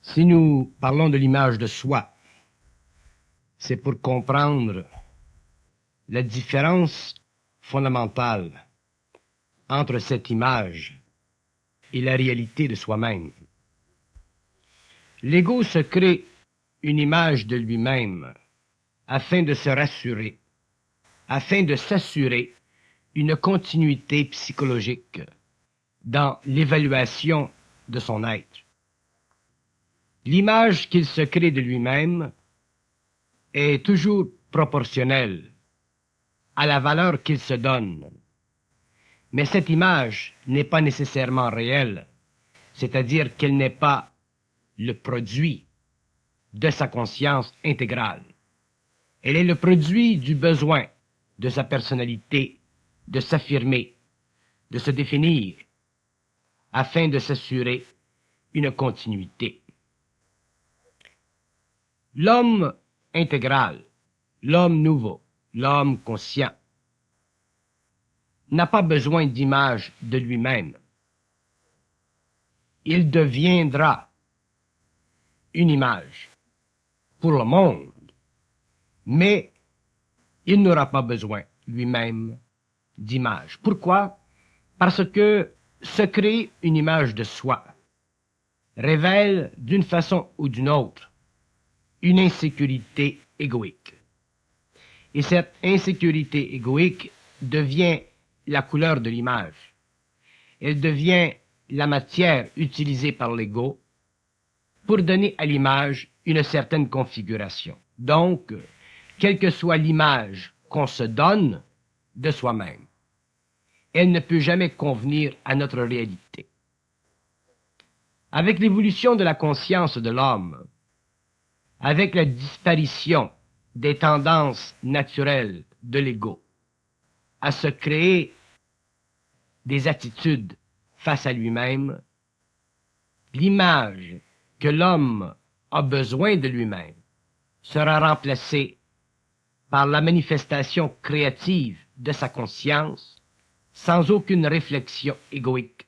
Si nous parlons de l'image de soi, c'est pour comprendre la différence fondamentale entre cette image et la réalité de soi-même. L'ego se crée une image de lui-même afin de se rassurer, afin de s'assurer une continuité psychologique dans l'évaluation de son être. L'image qu'il se crée de lui-même est toujours proportionnelle à la valeur qu'il se donne. Mais cette image n'est pas nécessairement réelle, c'est-à-dire qu'elle n'est pas le produit de sa conscience intégrale. Elle est le produit du besoin de sa personnalité de s'affirmer, de se définir, afin de s'assurer une continuité. L'homme intégral, l'homme nouveau, l'homme conscient, n'a pas besoin d'image de lui-même. Il deviendra une image pour le monde, mais il n'aura pas besoin lui-même d'image. Pourquoi? Parce que se créer une image de soi révèle d'une façon ou d'une autre une insécurité égoïque. Et cette insécurité égoïque devient la couleur de l'image. Elle devient la matière utilisée par l'ego pour donner à l'image une certaine configuration. Donc, quelle que soit l'image qu'on se donne de soi-même, elle ne peut jamais convenir à notre réalité. Avec l'évolution de la conscience de l'homme, avec la disparition des tendances naturelles de l'ego à se créer des attitudes face à lui-même, l'image que l'homme a besoin de lui-même sera remplacée par la manifestation créative de sa conscience sans aucune réflexion égoïque.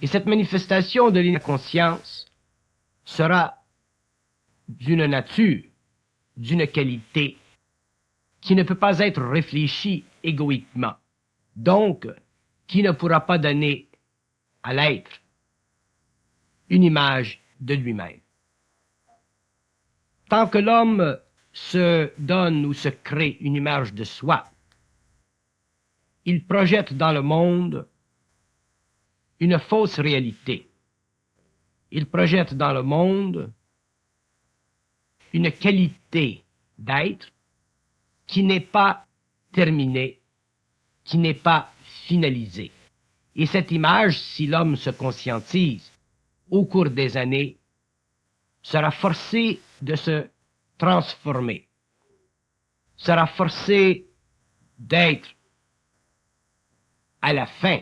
Et cette manifestation de l'inconscience sera d'une nature, d'une qualité qui ne peut pas être réfléchie égoïquement, donc qui ne pourra pas donner à l'être une image de lui-même. Tant que l'homme se donne ou se crée une image de soi, il projette dans le monde une fausse réalité. Il projette dans le monde une qualité d'être qui n'est pas terminée, qui n'est pas finalisée. Et cette image, si l'homme se conscientise au cours des années, sera forcé de se transformer, sera forcé d'être à la fin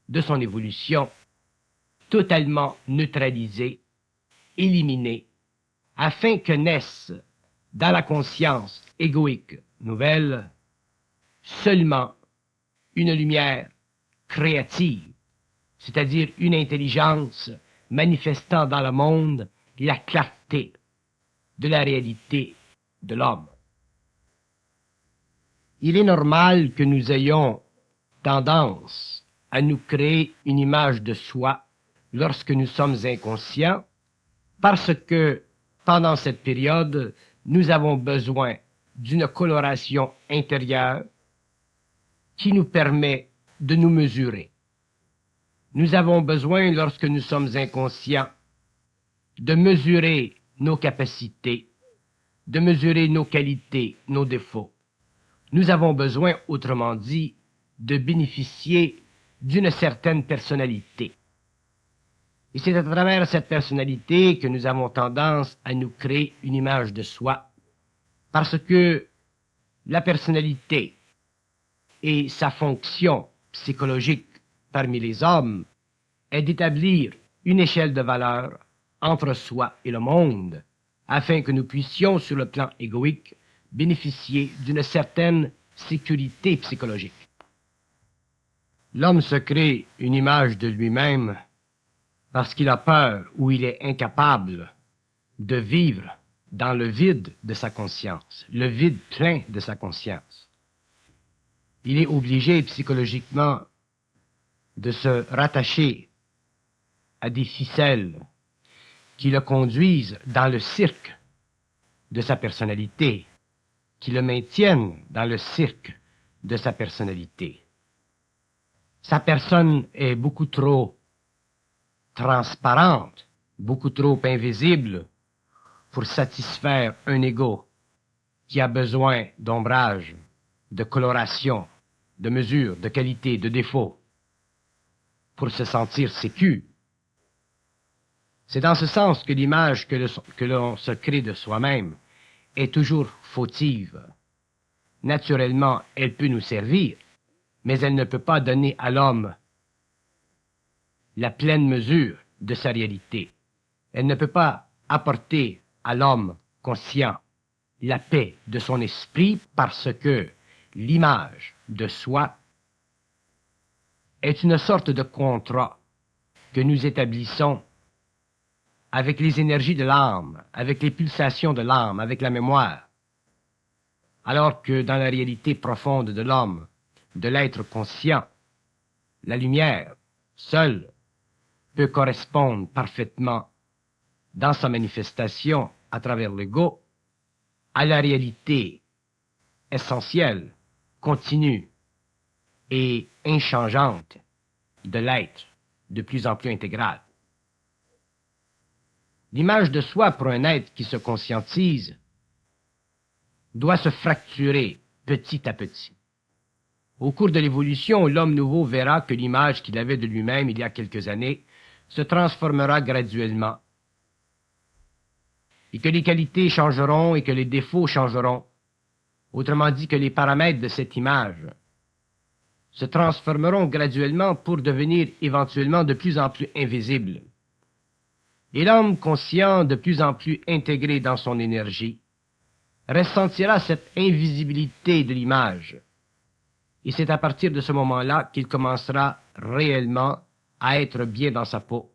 de son évolution totalement neutralisé, éliminé, afin que naisse dans la conscience égoïque nouvelle seulement une lumière créative, c'est-à-dire une intelligence manifestant dans le monde la clarté de la réalité de l'homme. Il est normal que nous ayons tendance à nous créer une image de soi lorsque nous sommes inconscients, parce que pendant cette période, nous avons besoin d'une coloration intérieure qui nous permet de nous mesurer. Nous avons besoin, lorsque nous sommes inconscients, de mesurer nos capacités, de mesurer nos qualités, nos défauts. Nous avons besoin, autrement dit, de bénéficier d'une certaine personnalité. Et c'est à travers cette personnalité que nous avons tendance à nous créer une image de soi, parce que la personnalité et sa fonction psychologique parmi les hommes est d'établir une échelle de valeur entre soi et le monde, afin que nous puissions, sur le plan égoïque, bénéficier d'une certaine sécurité psychologique. L'homme se crée une image de lui-même parce qu'il a peur ou il est incapable de vivre dans le vide de sa conscience, le vide plein de sa conscience. Il est obligé psychologiquement de se rattacher à des ficelles qui le conduisent dans le cirque de sa personnalité, qui le maintiennent dans le cirque de sa personnalité. Sa personne est beaucoup trop transparente, beaucoup trop invisible pour satisfaire un ego qui a besoin d'ombrage, de coloration, de mesure, de qualité, de défaut, pour se sentir sécu. C'est dans ce sens que l'image que l'on se crée de soi-même est toujours fautive. Naturellement, elle peut nous servir, mais elle ne peut pas donner à l'homme la pleine mesure de sa réalité. Elle ne peut pas apporter à l'homme conscient la paix de son esprit parce que l'image de soi est une sorte de contrat que nous établissons avec les énergies de l'âme, avec les pulsations de l'âme, avec la mémoire, alors que dans la réalité profonde de l'homme, de l'être conscient, la lumière, seule, peut correspondre parfaitement dans sa manifestation à travers l'ego à la réalité essentielle, continue et inchangeante de l'être de plus en plus intégral. L'image de soi pour un être qui se conscientise doit se fracturer petit à petit. Au cours de l'évolution, l'homme nouveau verra que l'image qu'il avait de lui-même il y a quelques années se transformera graduellement et que les qualités changeront et que les défauts changeront. Autrement dit que les paramètres de cette image se transformeront graduellement pour devenir éventuellement de plus en plus invisibles. Et l'homme conscient, de plus en plus intégré dans son énergie, ressentira cette invisibilité de l'image. Et c'est à partir de ce moment-là qu'il commencera réellement à être bien dans sa peau,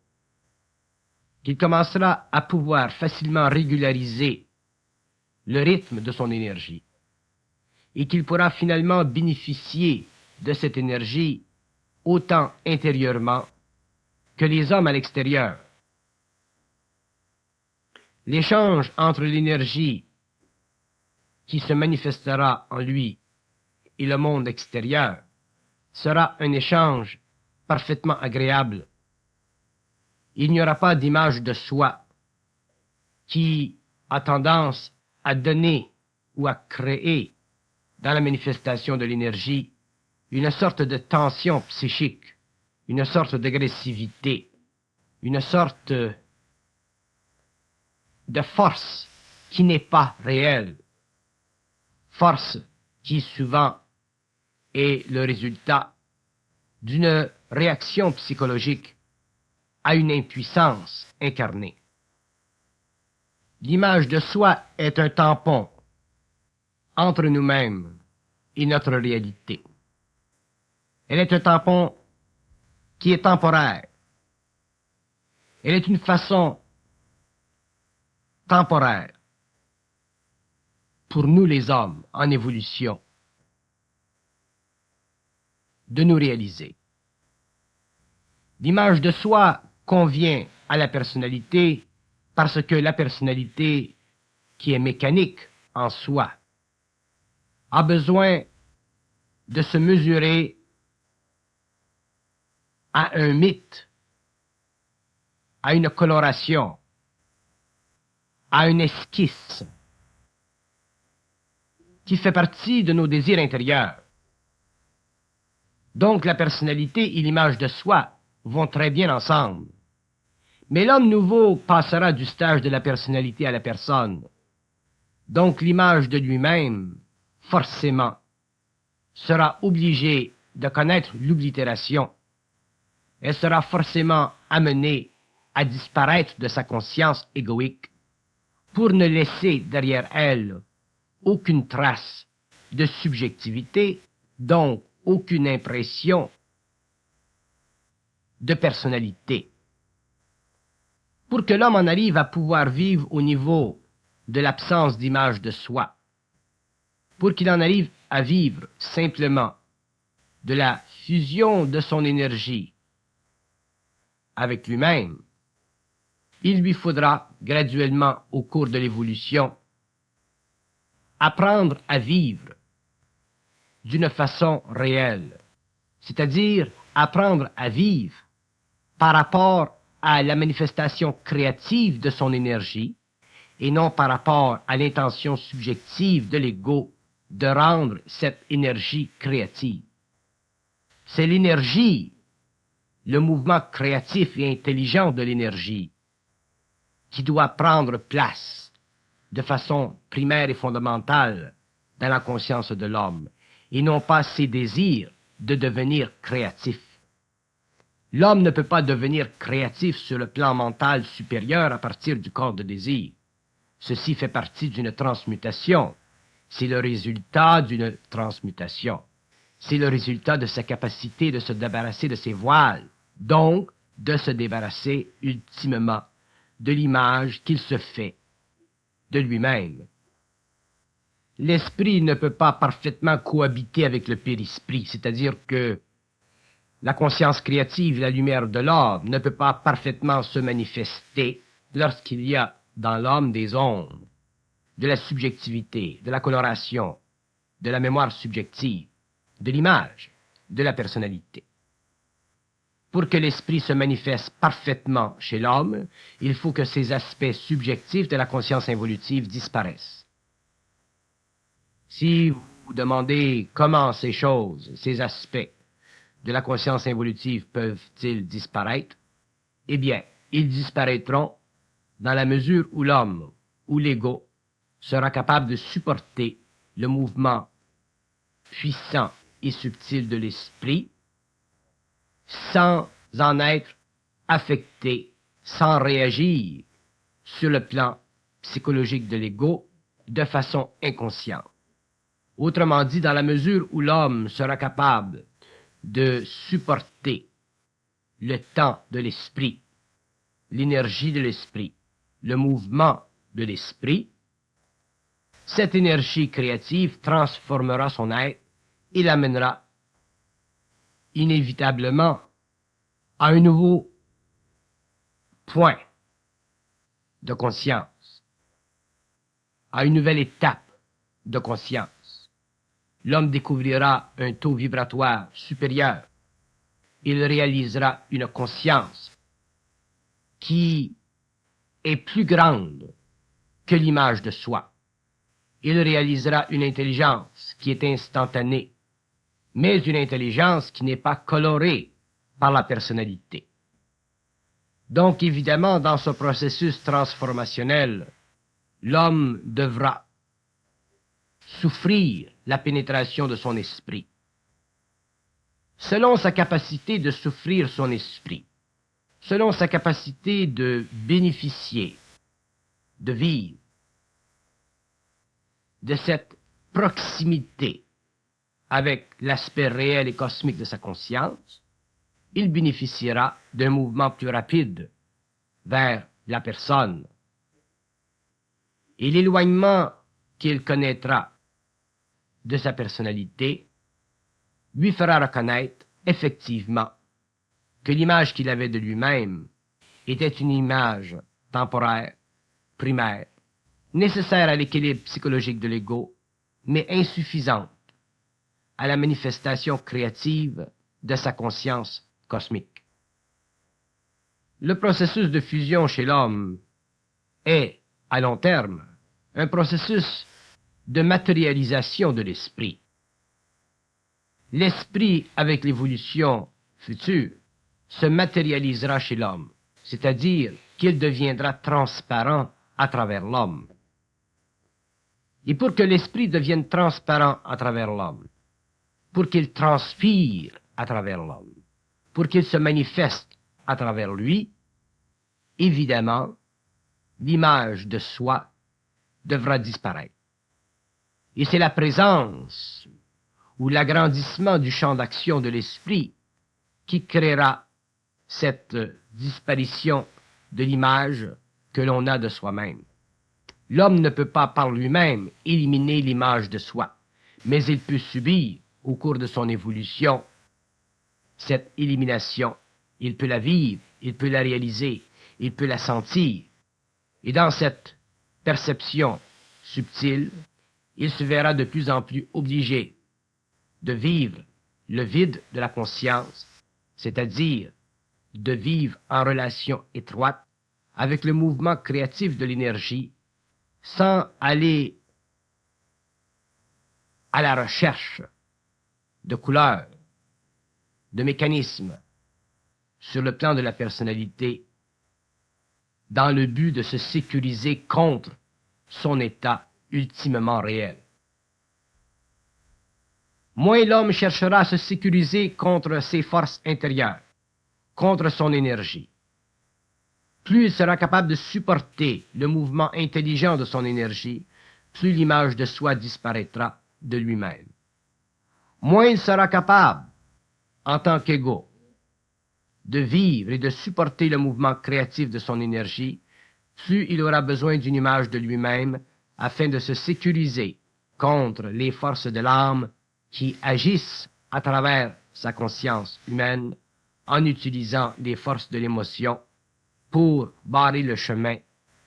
qu'il commencera à pouvoir facilement régulariser le rythme de son énergie, et qu'il pourra finalement bénéficier de cette énergie autant intérieurement que les hommes à l'extérieur. L'échange entre l'énergie qui se manifestera en lui et le monde extérieur sera un échange parfaitement agréable. Il n'y aura pas d'image de soi qui a tendance à donner ou à créer dans la manifestation de l'énergie une sorte de tension psychique, une sorte d'agressivité, une sorte de force qui n'est pas réelle, force qui souvent est le résultat d'une réaction psychologique à une impuissance incarnée. L'image de soi est un tampon entre nous-mêmes et notre réalité. Elle est un tampon qui est temporaire. Elle est une façon temporaire pour nous les hommes en évolution de nous réaliser. L'image de soi convient à la personnalité parce que la personnalité qui est mécanique en soi a besoin de se mesurer à un mythe, à une coloration, à une esquisse qui fait partie de nos désirs intérieurs. Donc la personnalité et l'image de soi vont très bien ensemble. Mais l'homme nouveau passera du stage de la personnalité à la personne. Donc l'image de lui-même, forcément, sera obligée de connaître l'oblitération. Elle sera forcément amenée à disparaître de sa conscience égoïque pour ne laisser derrière elle aucune trace de subjectivité, donc aucune impression de personnalité. Pour que l'homme en arrive à pouvoir vivre au niveau de l'absence d'image de soi, pour qu'il en arrive à vivre simplement de la fusion de son énergie avec lui-même, il lui faudra graduellement au cours de l'évolution apprendre à vivre d'une façon réelle, c'est-à-dire apprendre à vivre par rapport à la manifestation créative de son énergie et non par rapport à l'intention subjective de l'ego de rendre cette énergie créative. C'est l'énergie, le mouvement créatif et intelligent de l'énergie, qui doit prendre place de façon primaire et fondamentale dans la conscience de l'homme, et non pas ses désirs de devenir créatif. L'homme ne peut pas devenir créatif sur le plan mental supérieur à partir du corps de désir. Ceci fait partie d'une transmutation. C'est le résultat d'une transmutation. C'est le résultat de sa capacité de se débarrasser de ses voiles, donc de se débarrasser ultimement de l'image qu'il se fait de lui-même. L'esprit ne peut pas parfaitement cohabiter avec le périsprit, c'est-à-dire que la conscience créative, la lumière de l'homme, ne peut pas parfaitement se manifester lorsqu'il y a dans l'homme des ondes, de la subjectivité, de la coloration, de la mémoire subjective, de l'image, de la personnalité. Pour que l'esprit se manifeste parfaitement chez l'homme, il faut que ces aspects subjectifs de la conscience involutive disparaissent. Si vous vous demandez comment ces choses, ces aspects de la conscience involutive peuvent-ils disparaître, eh bien, ils disparaîtront dans la mesure où l'homme, ou l'ego, sera capable de supporter le mouvement puissant et subtil de l'esprit sans en être affecté, sans réagir sur le plan psychologique de l'ego de façon inconsciente. Autrement dit, dans la mesure où l'homme sera capable de supporter le temps de l'esprit, l'énergie de l'esprit, le mouvement de l'esprit, cette énergie créative transformera son être et l'amènera inévitablement à un nouveau point de conscience, à une nouvelle étape de conscience. L'homme découvrira un taux vibratoire supérieur. Il réalisera une conscience qui est plus grande que l'image de soi. Il réalisera une intelligence qui est instantanée, mais une intelligence qui n'est pas colorée par la personnalité. Donc, évidemment, dans ce processus transformationnel, l'homme devra souffrir la pénétration de son esprit. Selon sa capacité de souffrir son esprit, selon sa capacité de bénéficier, de vivre, de cette proximité avec l'aspect réel et cosmique de sa conscience, il bénéficiera d'un mouvement plus rapide vers la personne. Et l'éloignement qu'il connaîtra de sa personnalité lui fera reconnaître effectivement que l'image qu'il avait de lui-même était une image temporaire, primaire, nécessaire à l'équilibre psychologique de l'ego, mais insuffisante à la manifestation créative de sa conscience cosmique. Le processus de fusion chez l'homme est, à long terme, un processus de matérialisation de l'esprit. L'esprit, avec l'évolution future, se matérialisera chez l'homme, c'est-à-dire qu'il deviendra transparent à travers l'homme. Et pour que l'esprit devienne transparent à travers l'homme, pour qu'il transpire à travers l'homme, pour qu'il se manifeste à travers lui, évidemment, l'image de soi devra disparaître. Et c'est la présence ou l'agrandissement du champ d'action de l'esprit qui créera cette disparition de l'image que l'on a de soi-même. L'homme ne peut pas par lui-même éliminer l'image de soi, mais il peut subir, au cours de son évolution, cette élimination. Il peut la vivre, il peut la réaliser, il peut la sentir. Et dans cette perception subtile, il se verra de plus en plus obligé de vivre le vide de la conscience, c'est-à-dire de vivre en relation étroite avec le mouvement créatif de l'énergie, sans aller à la recherche de couleurs, de mécanismes sur le plan de la personnalité, dans le but de se sécuriser contre son état ultimement réel. Moins l'homme cherchera à se sécuriser contre ses forces intérieures, contre son énergie, plus il sera capable de supporter le mouvement intelligent de son énergie, plus l'image de soi disparaîtra de lui-même. Moins il sera capable, en tant qu'égo, de vivre et de supporter le mouvement créatif de son énergie, plus il aura besoin d'une image de lui-même afin de se sécuriser contre les forces de l'âme qui agissent à travers sa conscience humaine en utilisant les forces de l'émotion pour barrer le chemin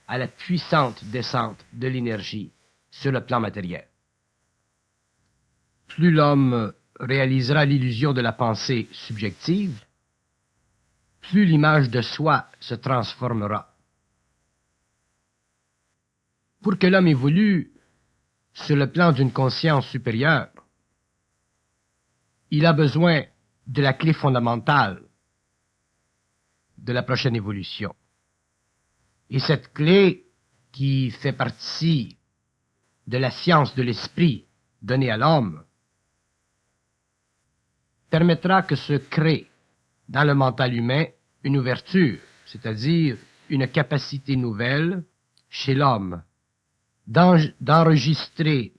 à la puissante descente de l'énergie sur le plan matériel. Plus l'homme réalisera l'illusion de la pensée subjective, plus l'image de soi se transformera. Pour que l'homme évolue sur le plan d'une conscience supérieure, il a besoin de la clé fondamentale de la prochaine évolution. Et cette clé, qui fait partie de la science de l'esprit donnée à l'homme, permettra que se crée dans le mental humain une ouverture, c'est-à-dire une capacité nouvelle chez l'homme d'enregistrer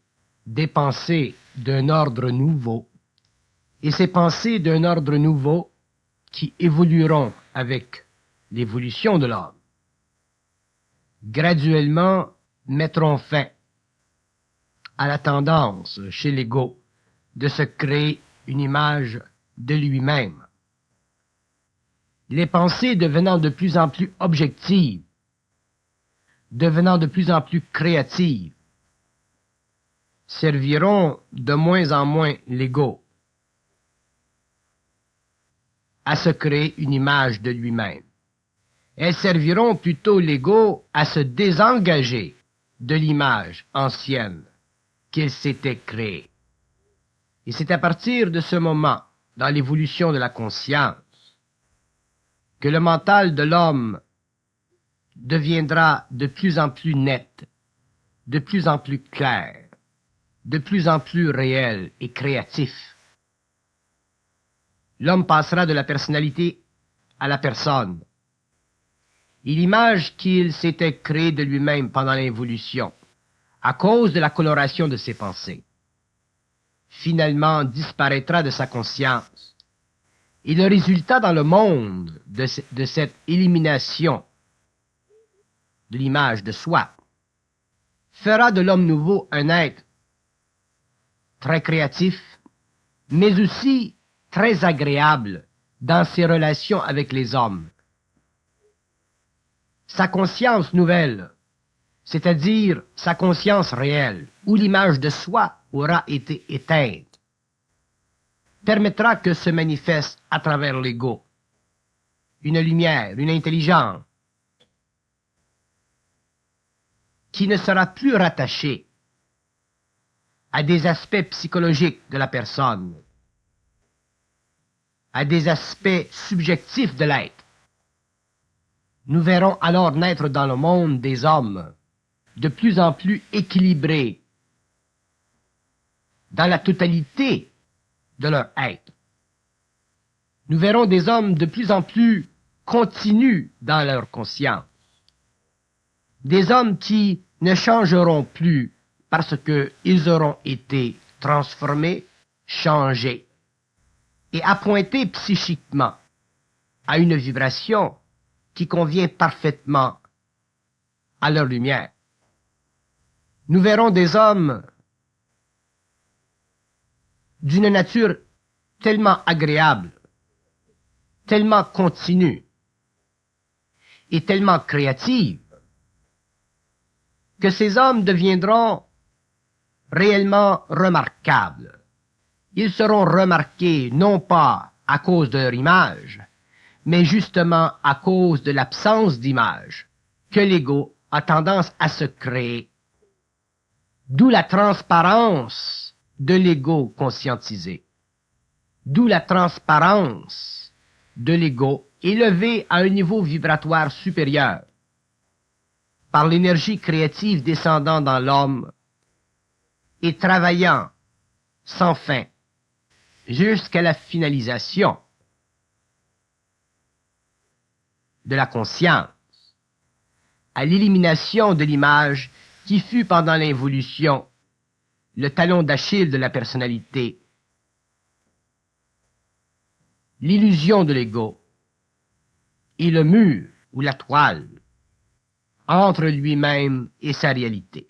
des pensées d'un ordre nouveau, et ces pensées d'un ordre nouveau qui évolueront avec l'évolution de l'homme, graduellement mettront fin à la tendance chez l'ego de se créer une image de lui-même. Les pensées devenant de plus en plus objectives, devenant de plus en plus créatives, serviront de moins en moins l'ego à se créer une image de lui-même. Elles serviront plutôt l'ego à se désengager de l'image ancienne qu'il s'était créée. Et c'est à partir de ce moment, dans l'évolution de la conscience, que le mental de l'homme deviendra de plus en plus net, de plus en plus clair, de plus en plus réel et créatif. L'homme passera de la personnalité à la personne. Et l'image qu'il s'était créée de lui-même pendant l'évolution, à cause de la coloration de ses pensées, finalement disparaîtra de sa conscience. Et le résultat dans le monde de cette élimination de l'image de soi fera de l'homme nouveau un être très créatif, mais aussi très agréable dans ses relations avec les hommes. Sa conscience nouvelle, c'est-à-dire sa conscience réelle, où l'image de soi aura été éteinte, permettra que se manifeste à travers l'ego une lumière, une intelligence, qui ne sera plus rattachée à des aspects psychologiques de la personne, à des aspects subjectifs de l'être. Nous verrons alors naître dans le monde des hommes de plus en plus équilibrés dans la totalité de leur être. Nous verrons des hommes de plus en plus continus dans leur conscience. Des hommes qui ne changeront plus parce qu'ils auront été transformés, changés et appointés psychiquement à une vibration qui convient parfaitement à leur lumière. Nous verrons des hommes d'une nature tellement agréable, tellement continue et tellement créative que ces hommes deviendront réellement remarquables. Ils seront remarqués non pas à cause de leur image, mais justement à cause de l'absence d'image que l'ego a tendance à se créer. D'où la transparence de l'ego conscientisé. D'où la transparence de l'ego élevé à un niveau vibratoire supérieur par l'énergie créative descendant dans l'homme et travaillant sans fin jusqu'à la finalisation de la conscience, à l'élimination de l'image qui fut pendant l'involution le talon d'Achille de la personnalité, l'illusion de l'ego et le mur ou la toile entre lui-même et sa réalité.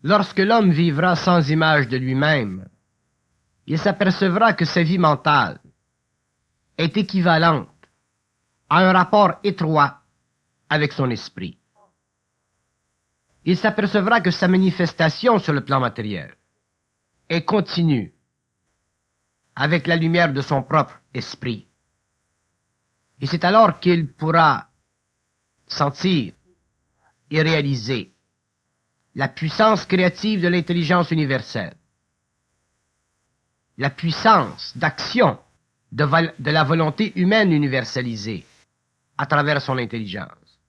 Lorsque l'homme vivra sans image de lui-même, il s'apercevra que sa vie mentale est équivalente à un rapport étroit avec son esprit. Il s'apercevra que sa manifestation sur le plan matériel est continue avec la lumière de son propre esprit. Et c'est alors qu'il pourra sentir et réaliser la puissance créative de l'intelligence universelle, la puissance d'action de la volonté humaine universalisée à travers son intelligence,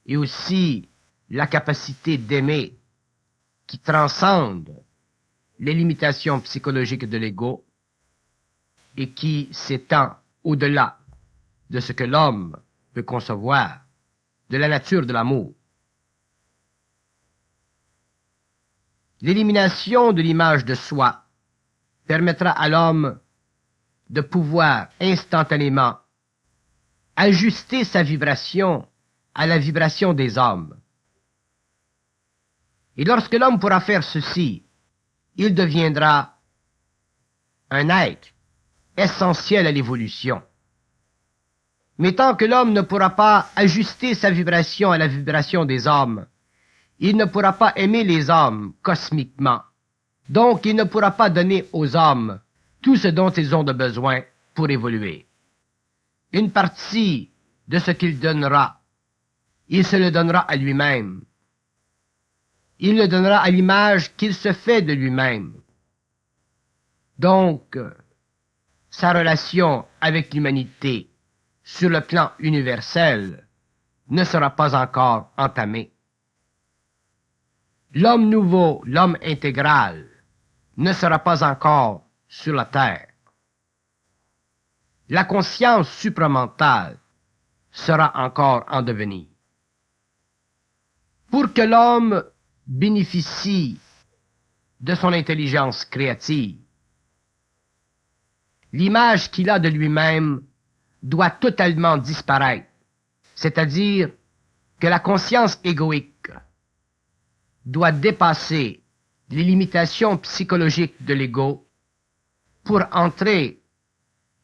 et aussi la capacité d'aimer qui transcende les limitations psychologiques de l'ego et qui s'étend au-delà de ce que l'homme peut concevoir, de la nature de l'amour. L'élimination de l'image de soi permettra à l'homme de pouvoir instantanément ajuster sa vibration à la vibration des hommes. Et lorsque l'homme pourra faire ceci, il deviendra un être essentiel à l'évolution. Mais tant que l'homme ne pourra pas ajuster sa vibration à la vibration des hommes, il ne pourra pas aimer les hommes cosmiquement. Donc il ne pourra pas donner aux hommes tout ce dont ils ont de besoin pour évoluer. Une partie de ce qu'il donnera, il se le donnera à lui-même. Il le donnera à l'image qu'il se fait de lui-même. Donc, sa relation avec l'humanité sur le plan universel ne sera pas encore entamée. L'homme nouveau, l'homme intégral, ne sera pas encore sur la terre. La conscience supramentale sera encore en devenir. Pour que l'homme bénéficie de son intelligence créative, l'image qu'il a de lui-même doit totalement disparaître, c'est-à-dire que la conscience égoïque doit dépasser les limitations psychologiques de l'ego pour entrer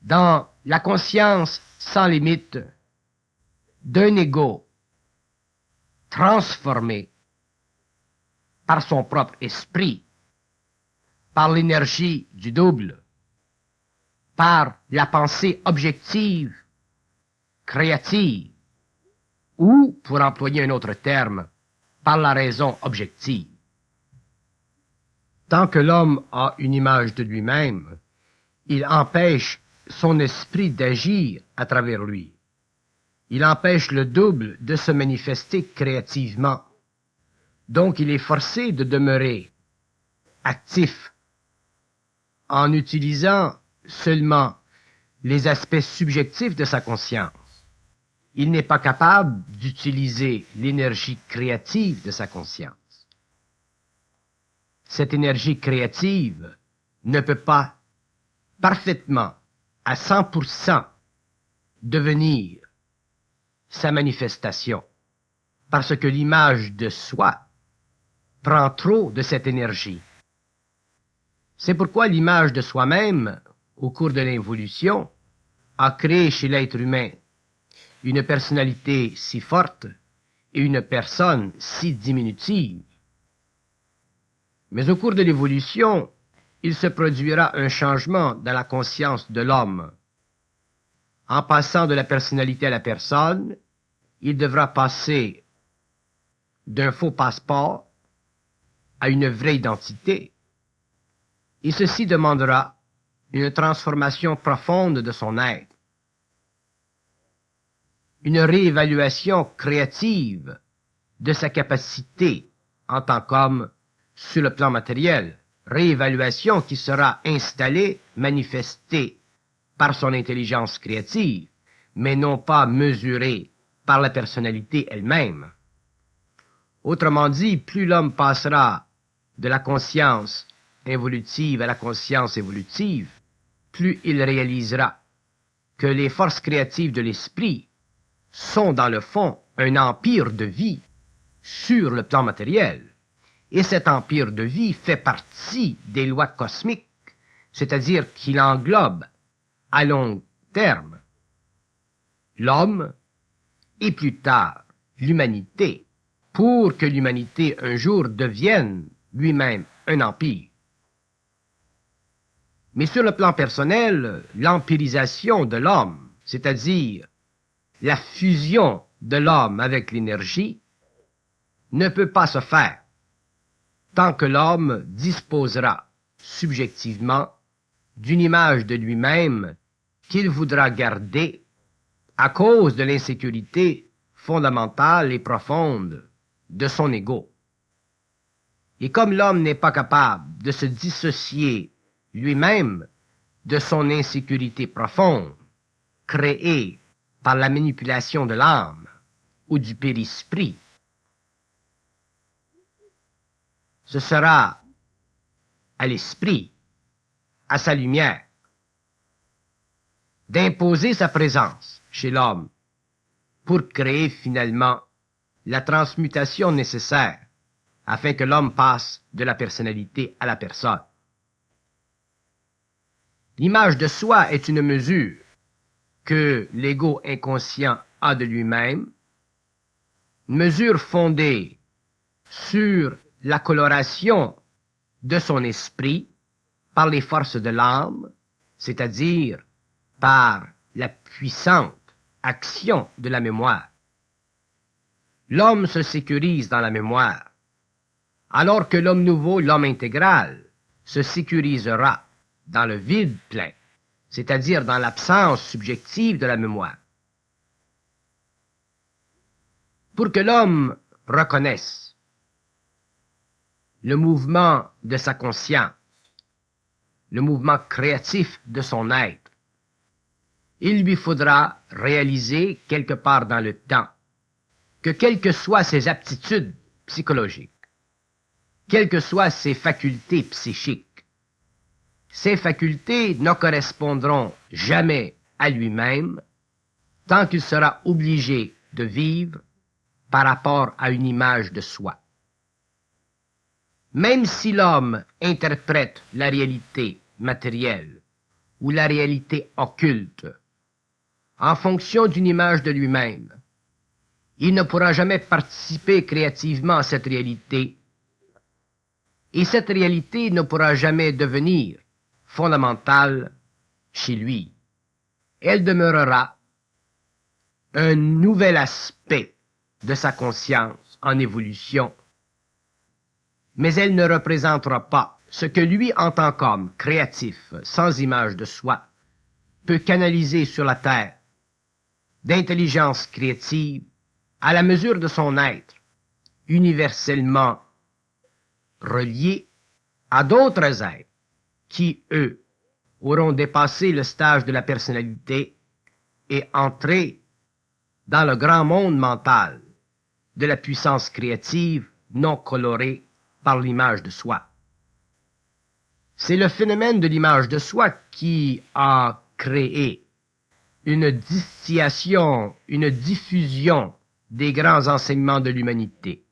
dans la conscience sans limite d'un ego transformé par son propre esprit, par l'énergie du double, par la pensée objective, créative, ou, pour employer un autre terme, par la raison objective. Tant que l'homme a une image de lui-même, il empêche son esprit d'agir à travers lui. Il empêche le double de se manifester créativement. Donc il est forcé de demeurer actif en utilisant seulement les aspects subjectifs de sa conscience. Il n'est pas capable d'utiliser l'énergie créative de sa conscience. Cette énergie créative ne peut pas parfaitement, à 100%, devenir sa manifestation, parce que l'image de soi prend trop de cette énergie. C'est pourquoi l'image de soi-même, au cours de l'évolution, a créé chez l'être humain une personnalité si forte et une personne si diminutive. Mais au cours de l'évolution, il se produira un changement dans la conscience de l'homme. En passant de la personnalité à la personne, il devra passer d'un faux passeport à une vraie identité. Et ceci demandera une transformation profonde de son être, une réévaluation créative de sa capacité en tant qu'homme sur le plan matériel, réévaluation qui sera installée, manifestée par son intelligence créative, mais non pas mesurée par la personnalité elle-même. Autrement dit, plus l'homme passera de la conscience involutive à la conscience évolutive, plus il réalisera que les forces créatives de l'esprit sont dans le fond un empire de vie sur le plan matériel. Et cet empire de vie fait partie des lois cosmiques, c'est-à-dire qu'il englobe à long terme l'homme et plus tard l'humanité, pour que l'humanité un jour devienne lui-même un empire. Mais sur le plan personnel, l'empirisation de l'homme, c'est-à-dire la fusion de l'homme avec l'énergie, ne peut pas se faire tant que l'homme disposera subjectivement d'une image de lui-même qu'il voudra garder à cause de l'insécurité fondamentale et profonde de son ego. Et comme l'homme n'est pas capable de se dissocier lui-même de son insécurité profonde, créée par la manipulation de l'âme ou du périsprit, ce sera à l'esprit, à sa lumière, d'imposer sa présence chez l'homme pour créer finalement la transmutation nécessaire afin que l'homme passe de la personnalité à la personne. L'image de soi est une mesure que l'ego inconscient a de lui-même, une mesure fondée sur la coloration de son esprit par les forces de l'âme, c'est-à-dire par la puissante action de la mémoire. L'homme se sécurise dans la mémoire, alors que l'homme nouveau, l'homme intégral, se sécurisera dans le vide plein, c'est-à-dire dans l'absence subjective de la mémoire. Pour que l'homme reconnaisse le mouvement de sa conscience, le mouvement créatif de son être, il lui faudra réaliser quelque part dans le temps que quelles que soient ses aptitudes psychologiques, quelles que soient ses facultés psychiques, ces facultés ne correspondront jamais à lui-même tant qu'il sera obligé de vivre par rapport à une image de soi. Même si l'homme interprète la réalité matérielle ou la réalité occulte en fonction d'une image de lui-même, il ne pourra jamais participer créativement à cette réalité, et cette réalité ne pourra jamais devenir fondamentale chez lui. Elle demeurera un nouvel aspect de sa conscience en évolution, mais elle ne représentera pas ce que lui, en tant qu'homme créatif, sans image de soi, peut canaliser sur la terre d'intelligence créative à la mesure de son être, universellement relié à d'autres êtres qui, eux, auront dépassé le stage de la personnalité et entré dans le grand monde mental de la puissance créative non colorée par l'image de soi. C'est le phénomène de l'image de soi qui a créé une distillation, une diffusion des grands enseignements de l'humanité.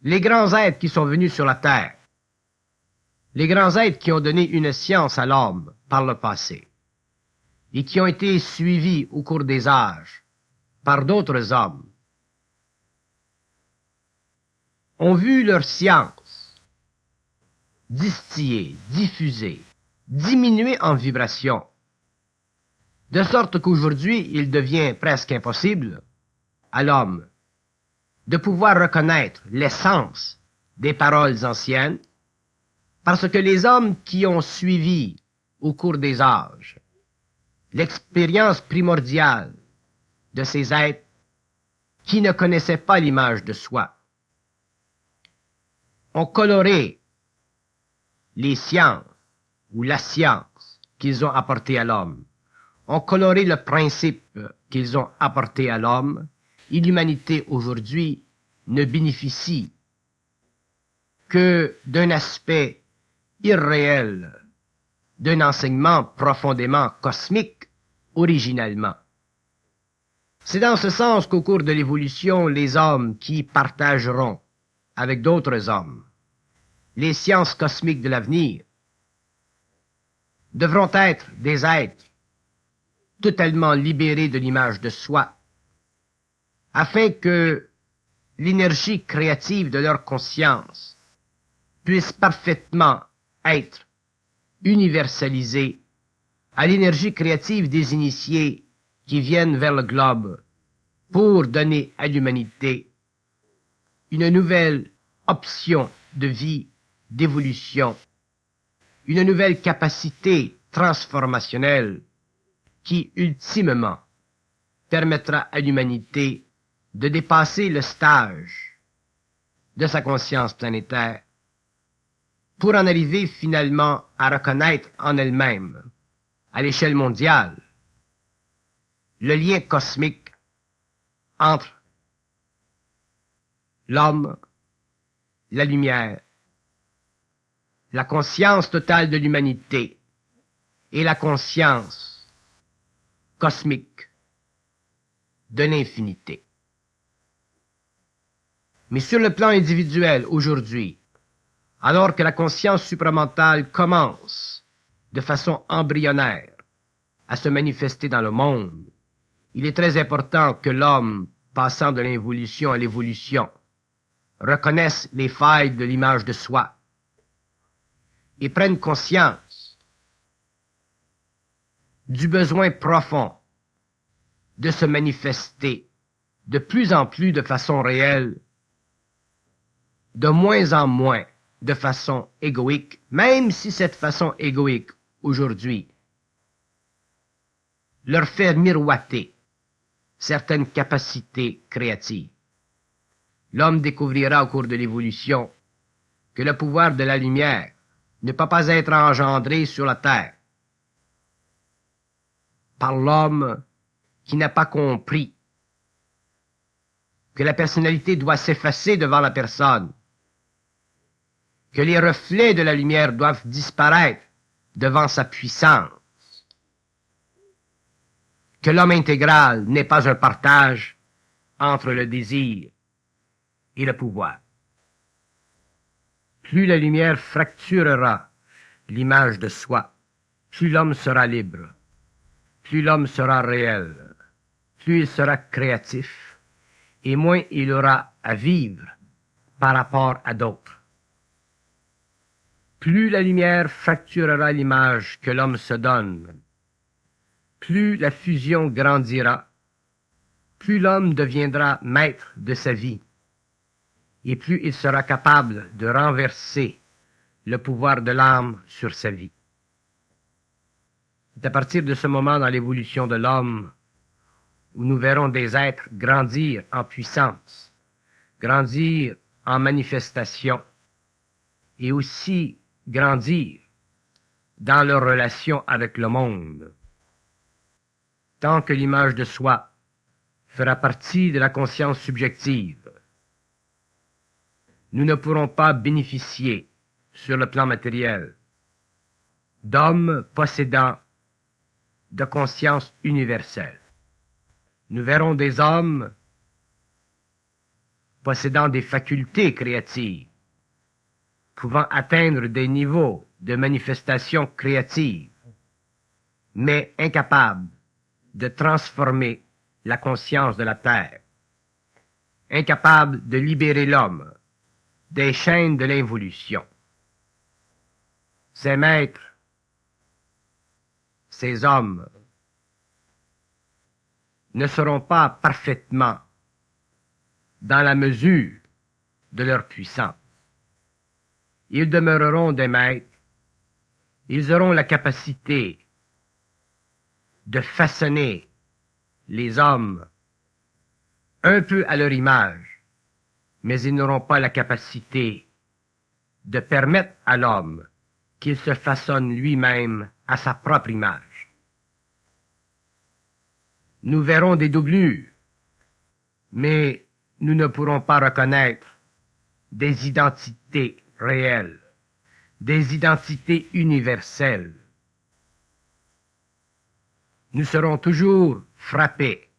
Les grands êtres qui sont venus sur la Terre, les grands êtres qui ont donné une science à l'homme par le passé, et qui ont été suivis au cours des âges par d'autres hommes, ont vu leur science distiller, diffuser, diminuer en vibration, de sorte qu'aujourd'hui, il devient presque impossible à l'homme de pouvoir reconnaître l'essence des paroles anciennes, parce que les hommes qui ont suivi au cours des âges l'expérience primordiale de ces êtres qui ne connaissaient pas l'image de soi, ont coloré les sciences ou la science qu'ils ont apportée à l'homme, ont coloré le principe qu'ils ont apporté à l'homme, et l'humanité aujourd'hui ne bénéficie que d'un aspect irréel, d'un enseignement profondément cosmique originellement. C'est dans ce sens qu'au cours de l'évolution, les hommes qui partageront avec d'autres hommes les sciences cosmiques de l'avenir devront être des êtres totalement libérés de l'image de soi, afin que l'énergie créative de leur conscience puisse parfaitement être universalisée à l'énergie créative des initiés qui viennent vers le globe pour donner à l'humanité une nouvelle option de vie, d'évolution, une nouvelle capacité transformationnelle qui, ultimement, permettra à l'humanité de dépasser le stage de sa conscience planétaire pour en arriver finalement à reconnaître en elle-même, à l'échelle mondiale, le lien cosmique entre l'homme, la lumière, la conscience totale de l'humanité et la conscience cosmique de l'infinité. Mais sur le plan individuel, aujourd'hui, alors que la conscience supramentale commence de façon embryonnaire à se manifester dans le monde, il est très important que l'homme, passant de l'involution à l'évolution, reconnaisse les failles de l'image de soi et prenne conscience du besoin profond de se manifester de plus en plus de façon réelle, de moins en moins de façon égoïque, même si cette façon égoïque, aujourd'hui, leur fait miroiter certaines capacités créatives. L'homme découvrira au cours de l'évolution que le pouvoir de la lumière ne peut pas être engendré sur la terre par l'homme qui n'a pas compris que la personnalité doit s'effacer devant la personne, que les reflets de la lumière doivent disparaître devant sa puissance, que l'homme intégral n'est pas un partage entre le désir et le pouvoir. Plus la lumière fracturera l'image de soi, plus l'homme sera libre, plus l'homme sera réel, plus il sera créatif, et moins il aura à vivre par rapport à d'autres. Plus la lumière fracturera l'image que l'homme se donne, plus la fusion grandira, plus l'homme deviendra maître de sa vie, et plus il sera capable de renverser le pouvoir de l'âme sur sa vie. C'est à partir de ce moment dans l'évolution de l'homme où nous verrons des êtres grandir en puissance, grandir en manifestation, et aussi grandir dans leur relation avec le monde. Tant que l'image de soi fera partie de la conscience subjective, nous ne pourrons pas bénéficier, sur le plan matériel, d'hommes possédant de conscience universelle. Nous verrons des hommes possédant des facultés créatives, pouvant atteindre des niveaux de manifestation créative, mais incapables de transformer la conscience de la Terre, incapables de libérer l'homme des chaînes de l'involution. Ces maîtres, ces hommes, ne seront pas parfaitement dans la mesure de leur puissance. Ils demeureront des maîtres, ils auront la capacité de façonner les hommes un peu à leur image, mais ils n'auront pas la capacité de permettre à l'homme qu'il se façonne lui-même à sa propre image. Nous verrons des doublures, mais nous ne pourrons pas reconnaître des identités réelles, des identités universelles. Nous serons toujours frappés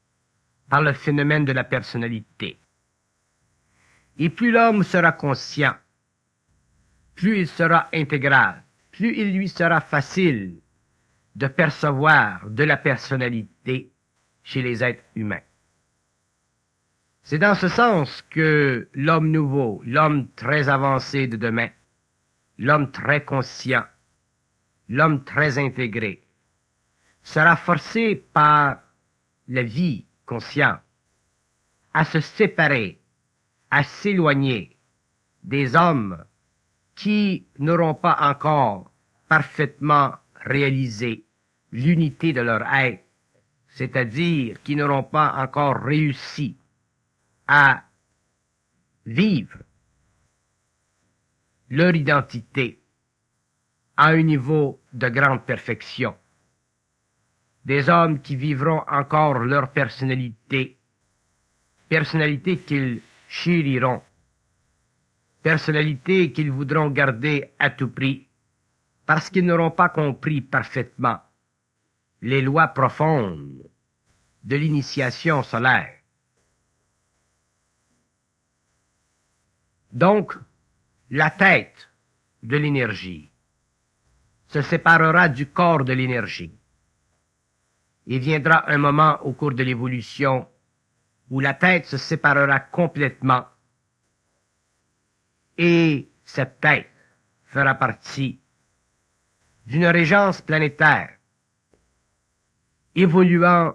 par le phénomène de la personnalité. Et plus l'homme sera conscient, plus il sera intégral, plus il lui sera facile de percevoir de la personnalité chez les êtres humains. C'est dans ce sens que l'homme nouveau, l'homme très avancé de demain, l'homme très conscient, l'homme très intégré, sera forcé par la vie consciente à se séparer, à s'éloigner des hommes qui n'auront pas encore parfaitement réalisé l'unité de leur être, c'est-à-dire qui n'auront pas encore réussi à vivre leur identité à un niveau de grande perfection. Des hommes qui vivront encore leur personnalité, personnalité qu'ils chériront, personnalité qu'ils voudront garder à tout prix, parce qu'ils n'auront pas compris parfaitement les lois profondes de l'initiation solaire. Donc, la tête de l'énergie se séparera du corps de l'énergie. Il viendra un moment au cours de l'évolution où la tête se séparera complètement et cette tête fera partie d'une régence planétaire évoluant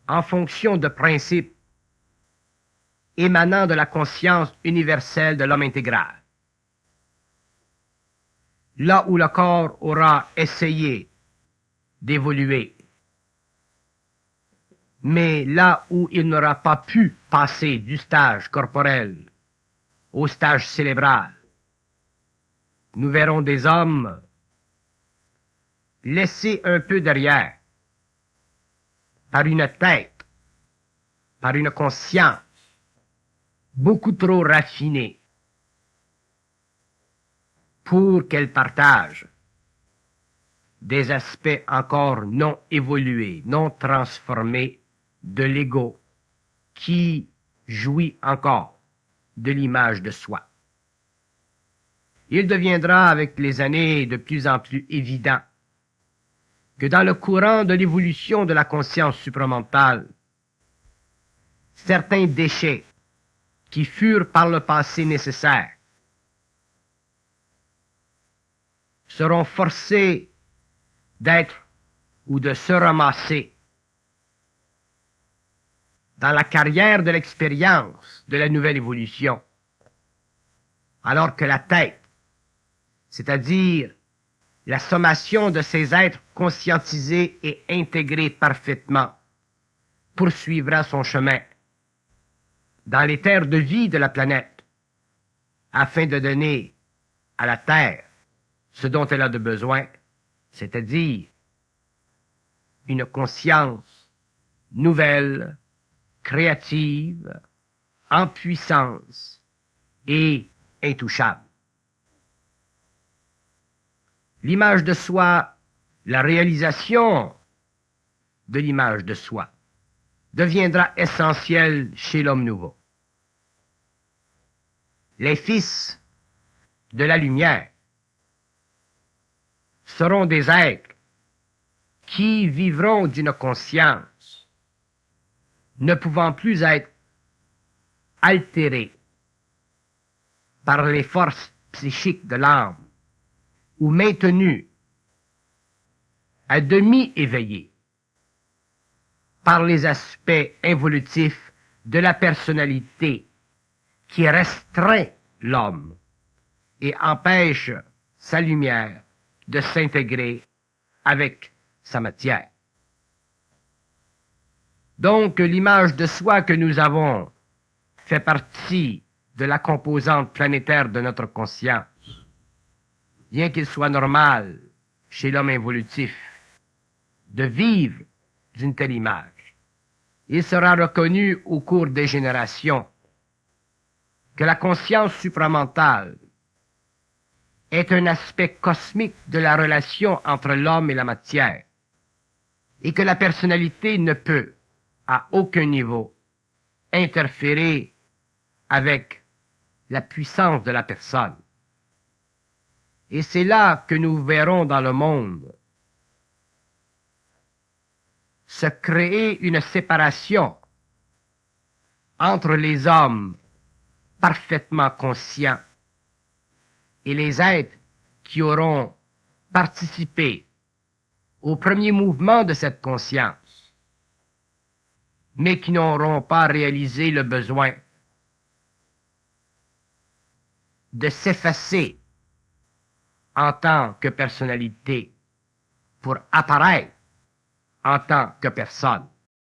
en fonction de principes émanant de la conscience universelle de l'homme intégral. Là où le corps aura essayé d'évoluer, mais là où il n'aura pas pu passer du stage corporel au stage cérébral, nous verrons des hommes laissés un peu derrière par une tête, par une conscience beaucoup trop raffinée pour qu'elle partage des aspects encore non évolués, non transformés de l'ego qui jouit encore de l'image de soi. Il deviendra avec les années de plus en plus évident que dans le courant de l'évolution de la conscience supramentale, certains déchets qui furent par le passé nécessaires seront forcés d'être ou de se ramasser dans la carrière de l'expérience de la nouvelle évolution, alors que la tête, c'est-à-dire la sommation de ces êtres conscientisés et intégrés parfaitement, poursuivra son chemin dans les terres de vie de la planète, afin de donner à la Terre ce dont elle a de besoin, c'est-à-dire une conscience nouvelle, créative, en puissance et intouchable. L'image de soi la réalisation de l'image de soi deviendra essentielle chez l'homme nouveau. Les fils de la lumière seront des êtres qui vivront d'une conscience ne pouvant plus être altérée par les forces psychiques de l'âme ou maintenue à demi éveillée par les aspects involutifs de la personnalité qui restreint l'homme et empêche sa lumière de s'intégrer avec sa matière. Donc, l'image de soi que nous avons fait partie de la composante planétaire de notre conscience, bien qu'il soit normal chez l'homme involutif de vivre d'une telle image, il sera reconnu au cours des générations que la conscience supramentale est un aspect cosmique de la relation entre l'homme et la matière, et que la personnalité ne peut, à aucun niveau, interférer avec la puissance de la personne. Et c'est là que nous verrons dans le monde se créer une séparation entre les hommes parfaitement conscients et les êtres qui auront participé au premier mouvement de cette conscience, mais qui n'auront pas réalisé le besoin de s'effacer en tant que personnalité pour apparaître en tant que personne.